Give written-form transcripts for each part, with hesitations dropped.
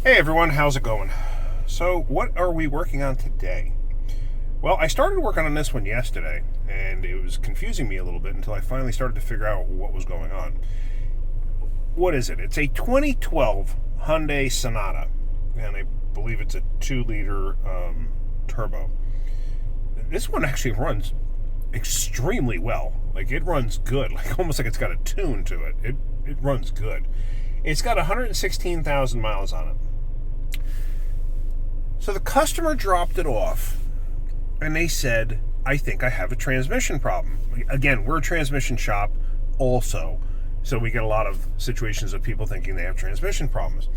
Hey everyone, how's it going? So, what are we working on today? Well, I started working on this one yesterday, and it was confusing me a little bit until I finally started to figure out what was going on. What is it? It's a 2012 Hyundai Sonata, and I believe it's a 2-liter turbo. This one actually runs extremely well. Like, it runs good, like almost like it's got a tune to it. It runs good. It's got 116,000 miles on it. So the customer dropped it off, and they said, I think I have a transmission problem. Again, we're a transmission shop also, so we get a lot of situations of people thinking they have transmission problems.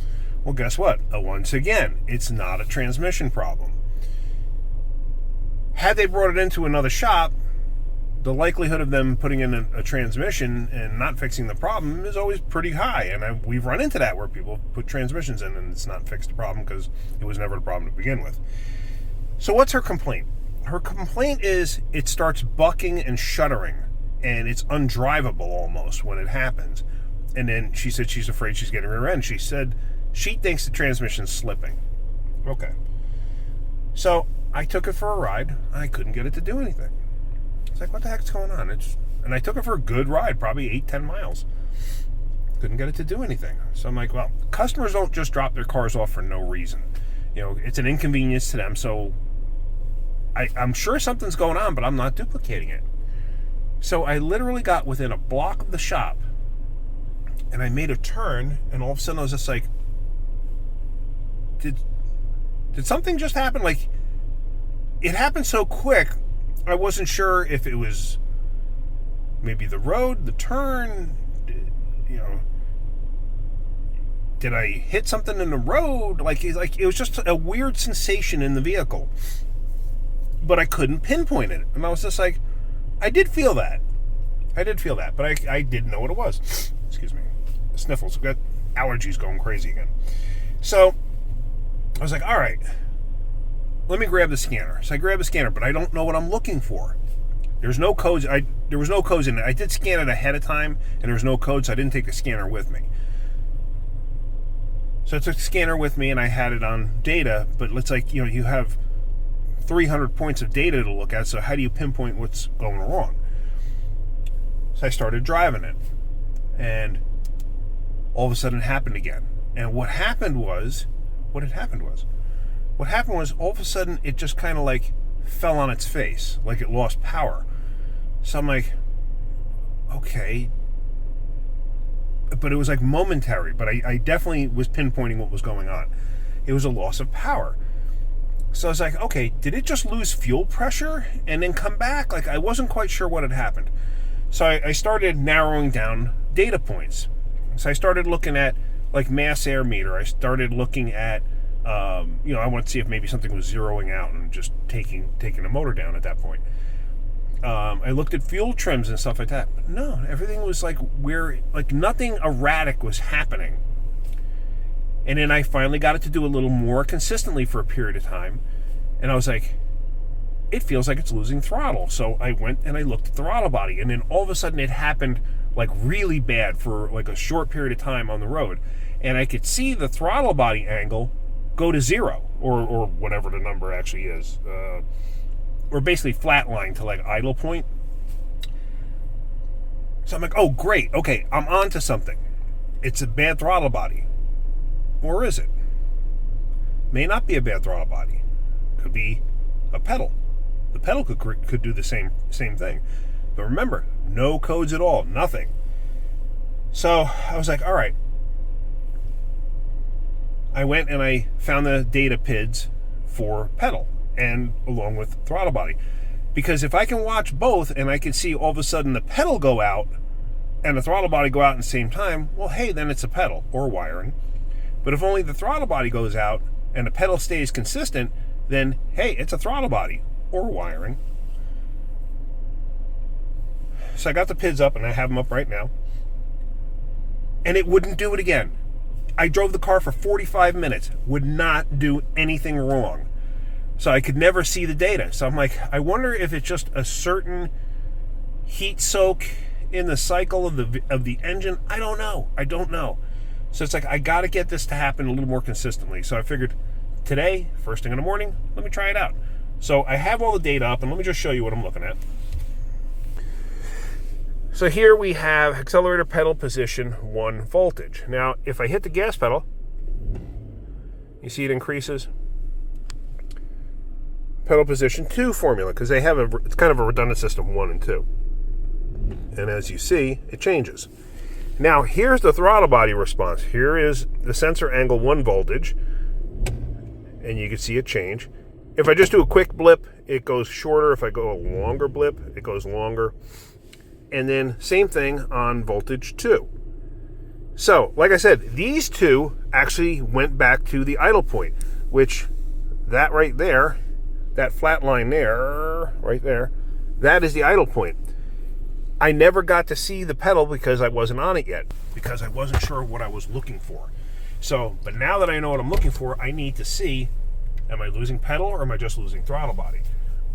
Well, guess what? Once again, it's not a transmission problem. Had they brought it into another shop, the likelihood of them putting in a transmission and not fixing the problem is always pretty high. And we've run into that where people put transmissions in and it's not fixed the problem because it was never a problem to begin with. So what's her complaint? Her complaint is it starts bucking and shuddering, and it's undrivable almost when it happens. And then she said she's afraid she's getting rear end. She said she thinks the transmission's slipping. Okay. So I took it for a ride. I couldn't get it to do anything. It's like, what the heck's going on? And I took it for a good ride, probably 8-10 miles. Couldn't get it to do anything. So I'm like, well, customers don't just drop their cars off for no reason. You know, it's an inconvenience to them, so I'm sure something's going on, but I'm not duplicating it. So I literally got within a block of the shop, and I made a turn, and all of a sudden I was just like, did something just happen? Like, it happened so quick, I wasn't sure if it was maybe the road, the turn, did I hit something in the road? Like it was just a weird sensation in the vehicle, but I couldn't pinpoint it. And I was just like, I did feel that, but I didn't know what it was. Excuse me, sniffles. I've got allergies going crazy again. So I was like, all right, let me grab the scanner. So I grabbed the scanner, but I don't know what I'm looking for. There's no codes. There was no codes in it. I did scan it ahead of time, and there was no code, so I didn't take the scanner with me. So I took the scanner with me, and I had it on data, but it's like, you have 300 points of data to look at, so how do you pinpoint what's going wrong? So I started driving it, and all of a sudden it happened again. And what happened was all of a sudden it just kind of like fell on its face, like it lost power. So I'm like, okay. But it was like momentary, but I definitely was pinpointing what was going on. It was a loss of power. So I was like, okay, did it just lose fuel pressure and then come back? Like, I wasn't quite sure what had happened. So I started narrowing down data points. So I started looking at like mass air meter. I started looking at I want to see if maybe something was zeroing out and just taking the motor down at that point. I looked at fuel trims and stuff like that. But no, everything was like nothing erratic was happening. And then I finally got it to do a little more consistently for a period of time. And I was like, it feels like it's losing throttle. So I went and I looked at the throttle body. And then all of a sudden it happened like really bad for like a short period of time on the road. And I could see the throttle body angle go to 0 or whatever the number actually is, or basically flatline to like idle point. So I'm like, oh great, okay, I'm on to something. It's a bad throttle body, or is it? May not be a bad throttle body. Could be a pedal. The pedal could do the same thing. But remember, no codes at all, nothing. So I was like, all right. I went and I found the data PIDs for pedal and along with throttle body. Because if I can watch both and I can see all of a sudden the pedal go out and the throttle body go out at the same time, well, hey, then it's a pedal or wiring. But if only the throttle body goes out and the pedal stays consistent, then, hey, it's a throttle body or wiring. So I got the PIDs up and I have them up right now. And it wouldn't do it again. I drove the car for 45 minutes, would not do anything wrong. So I could never see the data. So I'm like, I wonder if it's just a certain heat soak in the cycle of the engine. I don't know. So it's like, I got to get this to happen a little more consistently. So I figured today, first thing in the morning, let me try it out. So I have all the data up, and let me just show you what I'm looking at. So here we have accelerator pedal position 1 voltage. Now, if I hit the gas pedal, you see it increases. Pedal position 2 formula, because they have it's kind of a redundant system, 1 and 2. And as you see, it changes. Now, here's the throttle body response. Here is the sensor angle 1 voltage, and you can see it change. If I just do a quick blip, it goes shorter. If I go a longer blip, it goes longer. And then same thing on voltage 2. So, like I said, these two actually went back to the idle point, which that right there, that flat line there, right there, that is the idle point. I never got to see the pedal because I wasn't on it yet, because I wasn't sure what I was looking for. So, but now that I know what I'm looking for, I need to see, am I losing pedal or am I just losing throttle body?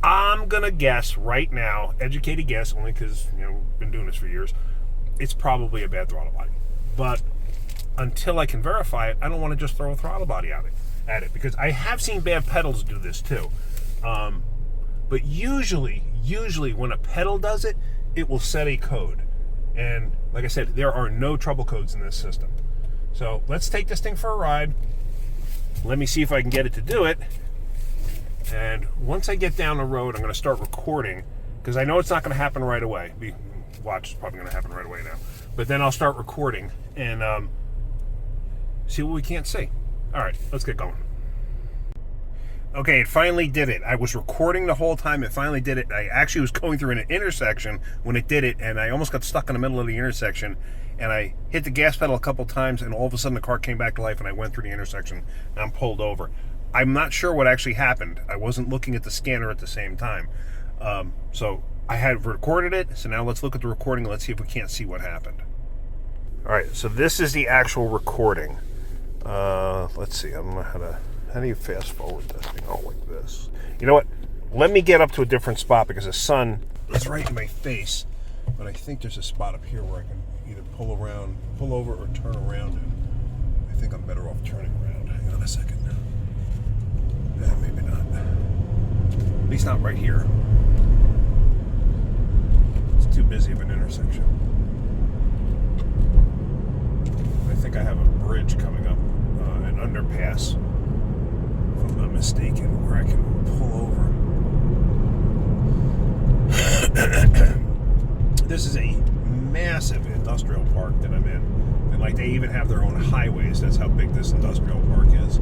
I'm going to guess right now, educated guess, only because, I've been doing this for years, it's probably a bad throttle body. But until I can verify it, I don't want to just throw a throttle body at it, because I have seen bad pedals do this too. But usually when a pedal does it, it will set a code. And like I said, there are no trouble codes in this system. So let's take this thing for a ride. Let me see if I can get it to do it. And once I get down the road, I'm going to start recording, because I know it's not going to happen right away. Watch, it's probably going to happen right away now. But then I'll start recording and see what we can't see. All right, let's get going. Okay, it finally did it. I was recording the whole time. It finally did it. I actually was going through an intersection when it did it, and I almost got stuck in the middle of the intersection, and I hit the gas pedal a couple times, and all of a sudden the car came back to life, and I went through the intersection, and I'm pulled over. I'm not sure what actually happened. I wasn't looking at the scanner at the same time. So I had recorded it, so now let's look at the recording. Let's see if we can't see what happened. All right, so this is the actual recording. Let's see. I don't know how do you fast forward this thing? Oh, like this. You know what? Let me get up to a different spot, because the sun is right in my face. But I think there's a spot up here where I can either pull over, or turn around. And I think I'm better off turning around. Hang on a second. Maybe not. At least not right here. It's too busy of an intersection. I think I have a bridge coming up, an underpass, if I'm not mistaken, where I can pull over. This is a massive industrial park that I'm in. And like, they even have their own highways. That's how big this industrial park is.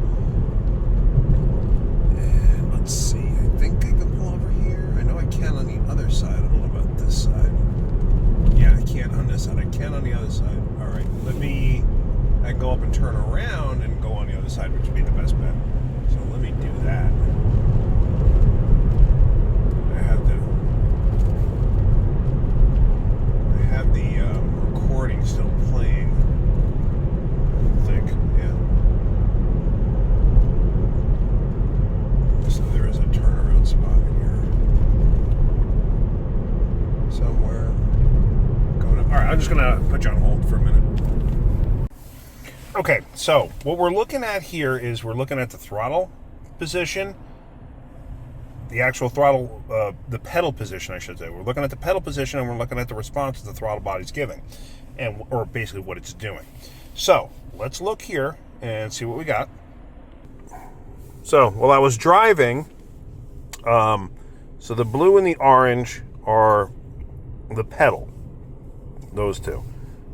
And let's see, I think I can pull over here. I know I can on the other side. I don't know about this side. Yeah, I can't on this side. I can on the other side. All right, I can go up and turn around and go on the other side, which would be the best bet. So let me do that. I have the recording still playing. I think, yeah. So there is a turnaround spot here somewhere. All right, I'm just gonna put you on hold for a minute. Okay, so what we're looking at here is we're looking at the throttle position, the actual throttle, the pedal position, I should say. We're looking at the pedal position, and we're looking at the response the throttle body's giving, or basically what it's doing. So let's look here and see what we got. So while I was driving, so the blue and the orange are the pedal, those two,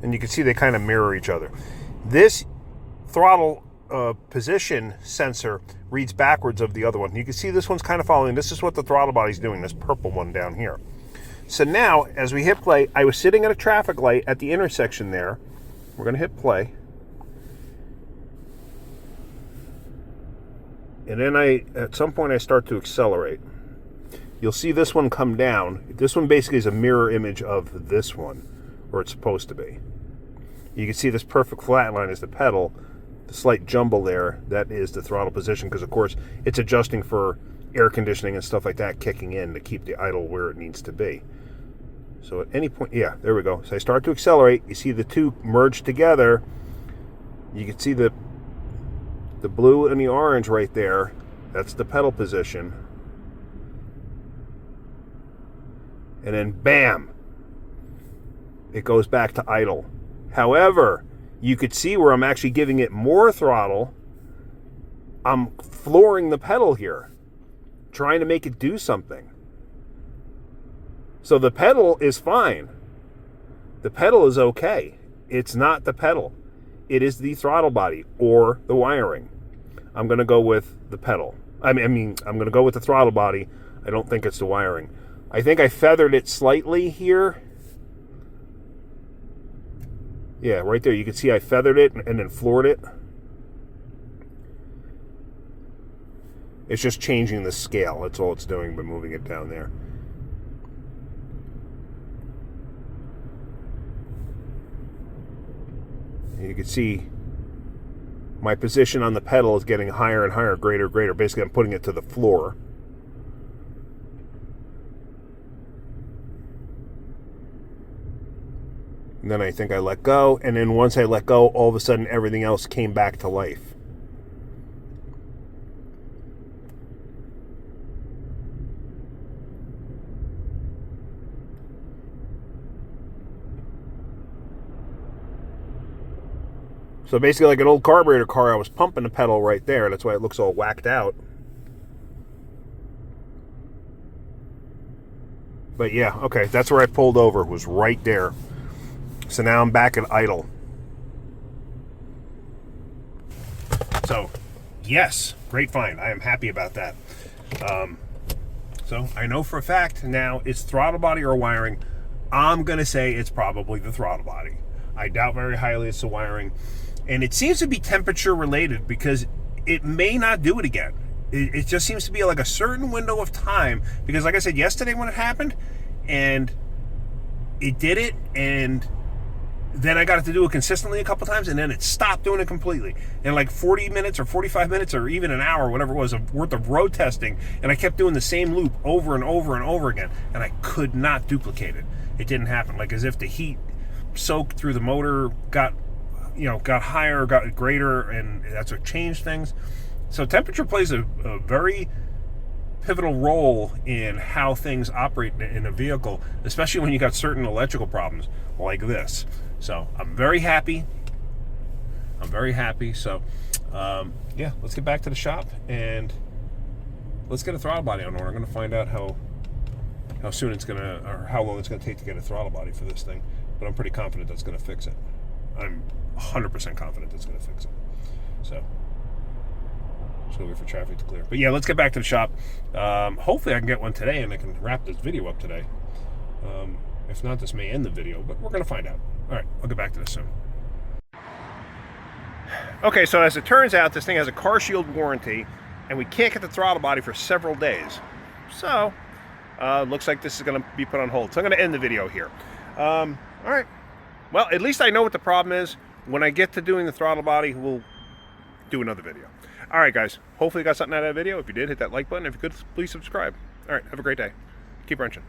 and you can see they kind of mirror each other. This throttle position sensor reads backwards of the other one. You can see this one's kind of following. This is what the throttle body's doing, this purple one down here. So now, as we hit play, I was sitting at a traffic light at the intersection there. We're going to hit play. And then at some point, I start to accelerate. You'll see this one come down. This one basically is a mirror image of this one, or it's supposed to be. You can see this perfect flat line is the pedal. The slight jumble there, that is the throttle position, because of course it's adjusting for air conditioning and stuff like that kicking in to keep the idle where it needs to be. So at any point, yeah, there we go. So I start to accelerate. You see the two merge together, You can see the blue and the orange right there. That's the pedal position. And then bam, it goes back to idle. However, you could see where I'm actually giving it more throttle. I'm flooring the pedal here, trying to make it do something. So the pedal is fine. The pedal is okay. It's not the pedal. It is the throttle body or the wiring. I'm going to go with the pedal. I mean, I'm going to go with the throttle body. I don't think it's the wiring. I think I feathered it slightly here. Yeah, right there. You can see I feathered it and then floored it. It's just changing the scale. That's all it's doing by moving it down there. You can see my position on the pedal is getting higher and higher, greater, greater. Basically, I'm putting it to the floor. And then I think I let go. And then once I let go, all of a sudden, everything else came back to life. So basically like an old carburetor car, I was pumping the pedal right there. That's why it looks all whacked out. But yeah, okay, that's where I pulled over, was right there. So now I'm back at idle. So, yes, great find. I am happy about that. So I know for a fact now it's throttle body or wiring. I'm going to say it's probably the throttle body. I doubt very highly it's the wiring. And it seems to be temperature related because it may not do it again. It just seems to be like a certain window of time. Because like I said yesterday when it happened, and it did it, and then I got it to do it consistently a couple times, and then it stopped doing it completely. And like 40 minutes or 45 minutes or even an hour, whatever it was, worth of road testing, and I kept doing the same loop over and over and over again, and I could not duplicate it. It didn't happen. Like as if the heat soaked through the motor, got higher, got greater, and that's what changed things. So temperature plays a very pivotal role in how things operate in a vehicle, especially when you got certain electrical problems like this. So I'm very happy. So yeah, let's get back to the shop and let's get a throttle body on order. I'm going to find out how soon it's going to, or how long it's going to take to get a throttle body for this thing. But I'm pretty confident that's going to fix it. I'm 100% confident that's going to fix it. So just going to wait for traffic to clear. But yeah, let's get back to the shop. Hopefully I can get one today and I can wrap this video up today. If not, this may end the video, but we're going to find out. All right, I'll get back to this soon. Okay, so as it turns out, this thing has a car shield warranty, and we can't get the throttle body for several days. So, looks like this is going to be put on hold. So I'm going to end the video here. All right. Well, at least I know what the problem is. When I get to doing the throttle body, we'll do another video. All right, guys. Hopefully you got something out of that video. If you did, hit that like button. If you could, please subscribe. All right, have a great day. Keep wrenching.